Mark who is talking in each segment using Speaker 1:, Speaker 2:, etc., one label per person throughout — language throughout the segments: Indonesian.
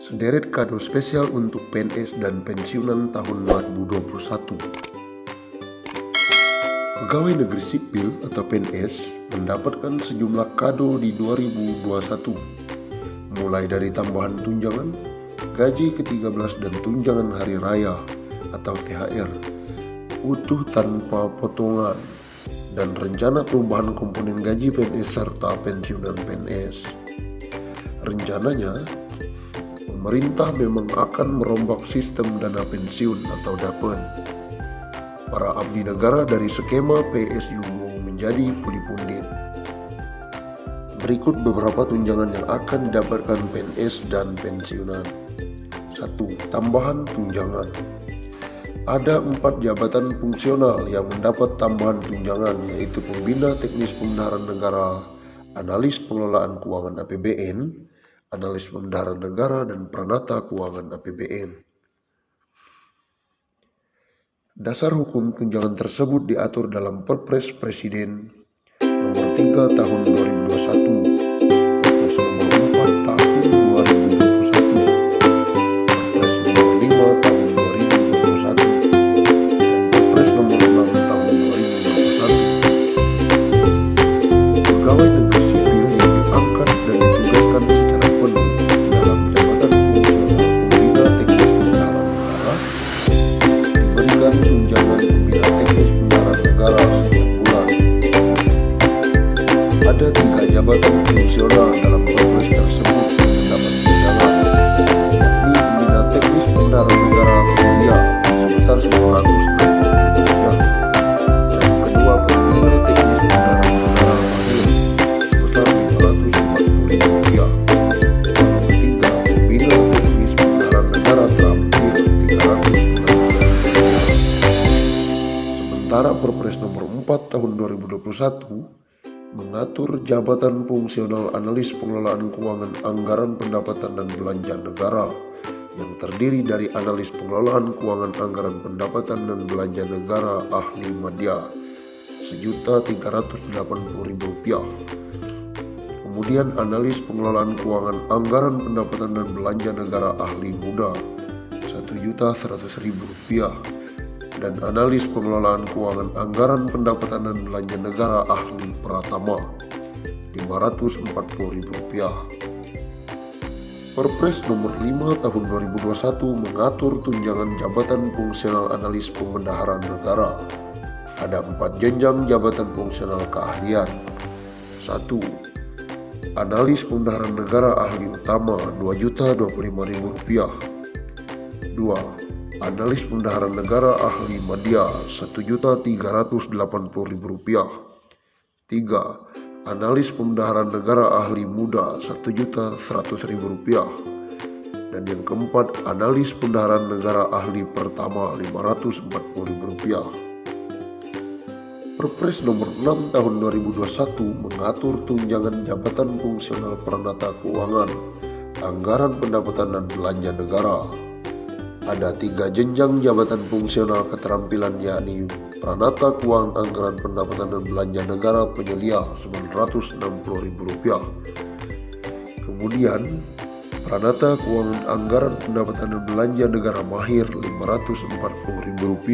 Speaker 1: Sederet kado spesial untuk PNS dan pensiunan tahun 2021. Pegawai negeri sipil atau PNS mendapatkan sejumlah kado di 2021, mulai dari tambahan tunjangan, gaji ke-13 dan tunjangan hari raya atau THR, utuh tanpa potongan, dan rencana perubahan komponen gaji PNS serta pensiunan PNS. Rencananya, pemerintah memang akan merombak sistem dana pensiun atau DAPEN. Para abdi negara dari skema PSU menjadi puli pundit. Berikut beberapa tunjangan yang akan didapatkan PNS dan pensiunan. 1. Tambahan tunjangan. Ada 4 jabatan fungsional yang mendapat tambahan tunjangan, yaitu Pembina Teknis Pembendaharaan Negara, Analis Pengelolaan Keuangan APBN, Analis Pembendaharaan Negara, dan Pranata Keuangan APBN. Dasar hukum tunjangan tersebut diatur dalam Perpres Presiden Nomor 3 Tahun 2021, Perpres Nomor 4 Tahun 2021, Perpres Nomor 5 Tahun 2021, dan Perpres Nomor 6 Tahun 2021. Pegawai negeri sipil yang diangkat dan ditugaskan secara penuh dalam jabatan fungsional Pembina Teknis Pembendaharaan Negara diberikan tunjangan Pembina Teknis Pembendaharaan Negara setiap bulan. Ada 3 jabatan fungsional dalam Perpres tersebut yang mendapat tunjangan, yakni Pembina Teknis Pembendaharaan Negara Pemulia sebesar Rp960, yang kedua Pembina Teknis Pembendaharaan Negara Mahir sebesar Rp540, yang ketiga Pembina Teknis Pembendaharaan Negara Terampil Rp360. Sementara Perpres Nomor 4 Tahun 2021 mengatur jabatan fungsional Analis Pengelolaan Keuangan Anggaran Pendapatan dan Belanja Negara yang terdiri dari Analis Pengelolaan Keuangan Anggaran Pendapatan dan Belanja Negara Ahli Madya Rp1.380.000. Kemudian Analis Pengelolaan Keuangan Anggaran Pendapatan dan Belanja Negara Ahli Muda Rp1.100.000, dan Analis Pengelolaan Keuangan Anggaran Pendapatan dan Belanja Negara Ahli Pratama Rp540.000. Perpres Nomor 5 Tahun 2021 mengatur tunjangan jabatan fungsional Analis Pembendaharaan Negara. Ada 4 jenjang jabatan fungsional keahlian. 1. Analis Pembendaharaan Negara Ahli Utama Rp2.025.000. 2. Analis Pembendaharaan Negara Ahli Madya Rp1.380.000. 3. Analis Pembendaharaan Negara Ahli Muda Rp1.100.000. Dan yang keempat, Analis Pembendaharaan Negara Ahli Pertama Rp540.000. Perpres Nomor 6 Tahun 2021 mengatur tunjangan jabatan fungsional Pranata Keuangan Anggaran Pendapatan dan Belanja Negara. Ada 3 jenjang jabatan fungsional keterampilan, yakni Pranata Keuangan Anggaran Pendapatan dan Belanja Negara Penyelia Rp960.000. Kemudian Pranata Keuangan Anggaran Pendapatan dan Belanja Negara Mahir Rp540.000,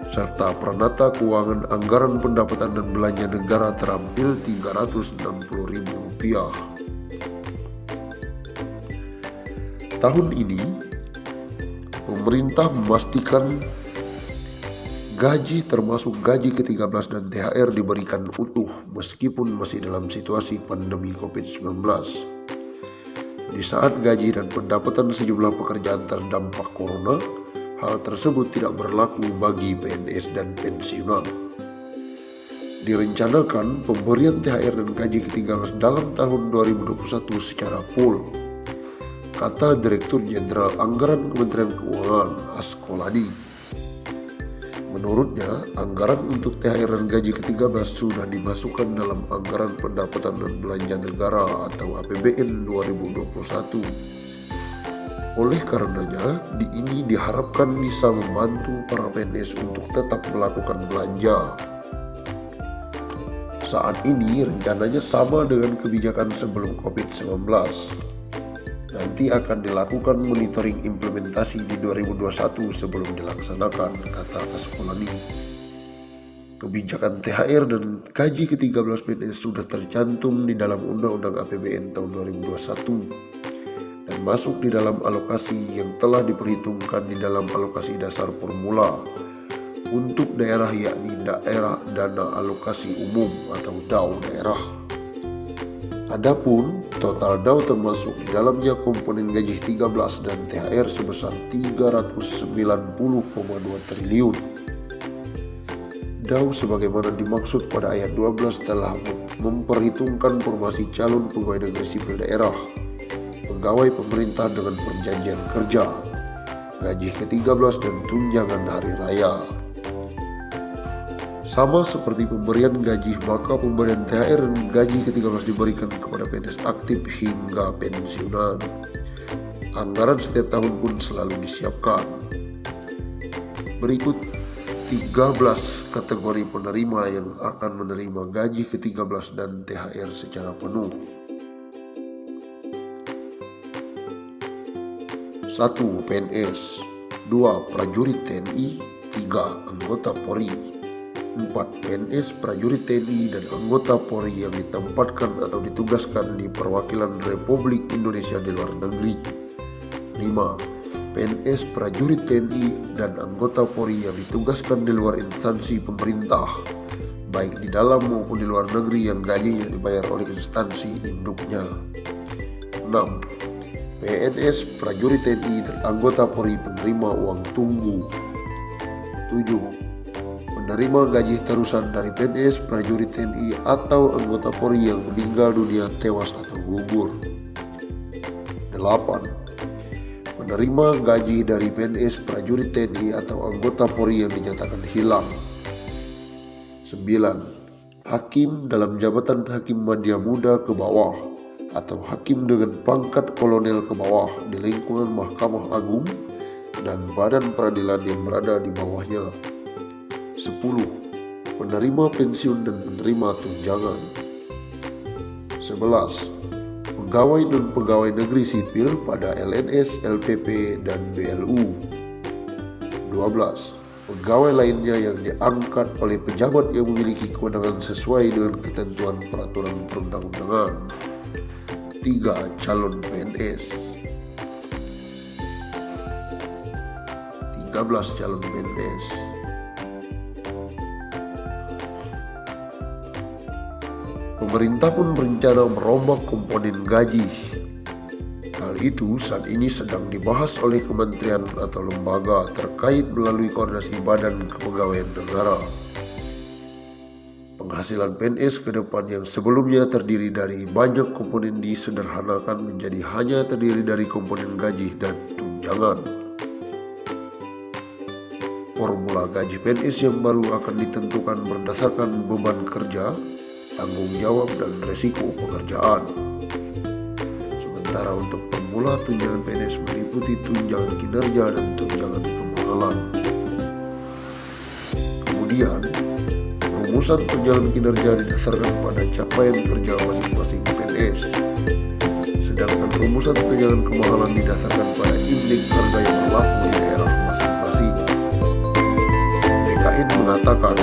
Speaker 1: serta Pranata Keuangan Anggaran Pendapatan dan Belanja Negara Terampil Rp360.000. Tahun ini pemerintah memastikan gaji termasuk gaji ke-13 dan THR diberikan utuh meskipun masih dalam situasi pandemi COVID-19. Di saat gaji dan pendapatan sejumlah pekerjaan terdampak corona, hal tersebut tidak berlaku bagi PNS dan pensiunan. Direncanakan pemberian THR dan gaji ke-13 dalam tahun 2021 secara full, kata Direktur Jenderal Anggaran Kementerian Keuangan Askoladi. Menurutnya, anggaran untuk THR dan gaji ke-13 sudah dimasukkan dalam Anggaran Pendapatan dan Belanja Negara atau APBN 2021. Oleh karenanya, ini diharapkan bisa membantu para PNS untuk tetap melakukan belanja. Saat ini rencananya sama dengan kebijakan sebelum COVID-19. Nanti akan dilakukan monitoring implementasi di 2021 sebelum dilaksanakan, kata Kaskolani. Kebijakan THR dan gaji ke-13 PNS sudah tercantum di dalam Undang-Undang APBN tahun 2021 dan masuk di dalam alokasi yang telah diperhitungkan di dalam alokasi dasar formula untuk daerah, yakni daerah dana alokasi umum atau DAU daerah. Adapun total DAU termasuk di dalamnya komponen gaji 13 dan THR sebesar 390,2 triliun. DAU sebagaimana dimaksud pada ayat 12 telah memperhitungkan formasi calon pegawai negeri sipil daerah, pegawai pemerintah dengan perjanjian kerja, gaji ke-13 dan tunjangan hari raya. Sama seperti pemberian gaji, maka pemberian THR dan gaji ke-13 diberikan kepada PNS aktif hingga pensiunan. Anggaran setiap tahun pun selalu disiapkan. Berikut 13 kategori penerima yang akan menerima gaji ke-13 dan THR secara penuh. 1. PNS. 2. Prajurit TNI. 3. Anggota Polri. 4. PNS, prajurit TNI, dan anggota Polri yang ditempatkan atau ditugaskan di perwakilan Republik Indonesia di luar negeri. 5. PNS, prajurit TNI, dan anggota Polri yang ditugaskan di luar instansi pemerintah, baik di dalam maupun di luar negeri yang gajinya dibayar oleh instansi induknya. 6. PNS, prajurit TNI, dan anggota Polri penerima uang tunggu. 7. Penerima gaji terusan dari PNS, prajurit TNI, atau anggota Polri yang meninggal dunia, tewas, atau gugur. 8. Penerima gaji dari PNS, prajurit TNI, atau anggota Polri yang dinyatakan hilang. 9. Hakim dalam jabatan hakim madya muda ke bawah atau hakim dengan pangkat kolonel ke bawah di lingkungan Mahkamah Agung dan badan peradilan yang berada di bawahnya. 10. Penerima pensiun dan penerima tunjangan. 11. Pegawai dan pegawai negeri sipil pada LNS, LPP, dan BLU. 12. Pegawai lainnya yang diangkat oleh pejabat yang memiliki kewenangan sesuai dengan ketentuan peraturan perundang-undangan. 3. Calon PNS. 13. Calon PNS. Pemerintah pun berencana merombak komponen gaji. Hal itu saat ini sedang dibahas oleh kementerian atau lembaga terkait melalui koordinasi Badan Kepegawaian Negara. Penghasilan PNS ke depan yang sebelumnya terdiri dari banyak komponen disederhanakan menjadi hanya terdiri dari komponen gaji dan tunjangan. Formula gaji PNS yang baru akan ditentukan berdasarkan beban kerja, tanggung jawab, dan resiko pekerjaan. Sementara untuk formula tunjangan PNS meliputi tunjangan kinerja dan tunjangan kemahalan. Kemudian, rumusan tunjangan kinerja didasarkan pada capaian kerja masing-masing PNS. Sedangkan rumusan tunjangan kemahalan didasarkan pada indeks harga yang berlaku di daerah masing-masing. BKN mengatakan